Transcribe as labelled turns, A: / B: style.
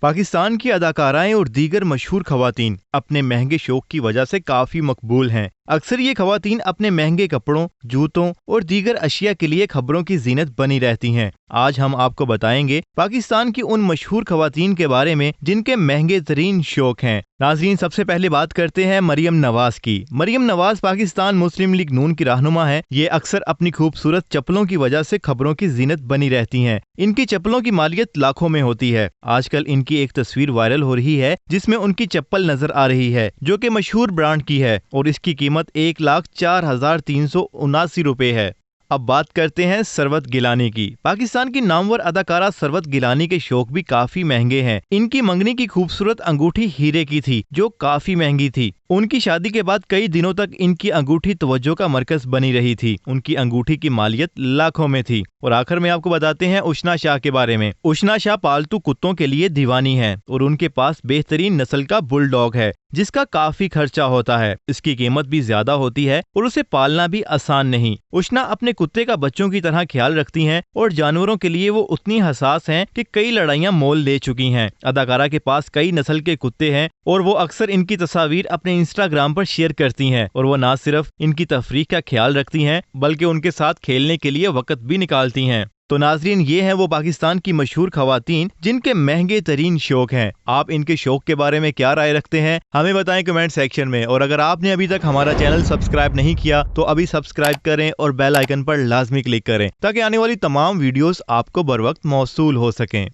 A: पाकिस्तान की अदाकाराएं और दीगर मशहूर खवातीन अपने महंगे शौक की वजह से काफी मकबूल हैं। अक्सर ये खवातीन अपने महंगे कपड़ों, जूतों और दीगर अशिया के लिए खबरों की जीनत बनी रहती हैं। आज हम आपको बताएंगे पाकिस्तान की उन मशहूर खवातीन के बारे में जिनके महंगे तरीन शौक हैं। नाज़रीन, सबसे पहले बात करते हैं मरियम नवाज की। मरियम नवाज पाकिस्तान मुस्लिम लीग नून की रहनुमा है। ये अक्सर अपनी खूबसूरत चप्पलों की वजह से खबरों की जीनत बनी रहती हैं। इनकी चप्पलों की मालियत लाखों में होती है। आजकल इनकी एक तस्वीर वायरल हो रही है जिसमें उनकी चप्पल नजर आ रही है जो कि मशहूर ब्रांड की है और इसकी कीमत 1,04,379 रुपए है। अब बात करते हैं सरवत गिलानी की। पाकिस्तान की नामवर अदाकारा सरवत गिलानी के शौक भी काफी महंगे हैं। इनकी मंगनी की खूबसूरत अंगूठी हीरे की थी जो काफी महंगी थी। उनकी शादी के बाद कई दिनों तक इनकी अंगूठी तवज्जो का मरकज बनी रही थी। उनकी अंगूठी की मालियत लाखों में थी। और आखिर में आपको बताते हैं उशना शाह के बारे में। उशना शाह पालतू कुत्तों के लिए दीवानी है और उनके पास बेहतरीन नस्ल का बुलडॉग है जिसका काफी खर्चा होता है। इसकी कीमत भी ज्यादा होती है और उसे पालना भी आसान नहीं। उशना अपने कुत्ते का बच्चों की तरह ख्याल रखती हैं और जानवरों के लिए वो उतनी हसास हैं कि कई लड़ाइयां मोल ले चुकी हैं। अदाकारा के पास कई नस्ल के कुत्ते हैं और वो अक्सर इनकी तस्वीर अपने इंस्टाग्राम पर शेयर करती हैं और वो न सिर्फ इनकी तफरीह का ख्याल रखती हैं बल्कि उनके साथ खेलने के लिए वक्त भी निकालती हैं। तो नाजरीन, ये हैं वो पाकिस्तान की मशहूर खवातीन जिनके महंगे तरीन शौक हैं। आप इनके शौक के बारे में क्या राय रखते हैं हमें बताएं कमेंट सेक्शन में। और अगर आपने अभी तक हमारा चैनल सब्सक्राइब नहीं किया तो अभी सब्सक्राइब करें और बेल आइकन पर लाजमी क्लिक करें ताकि आने वाली तमाम वीडियोस आपको बर वक्त मौसूल हो सकें।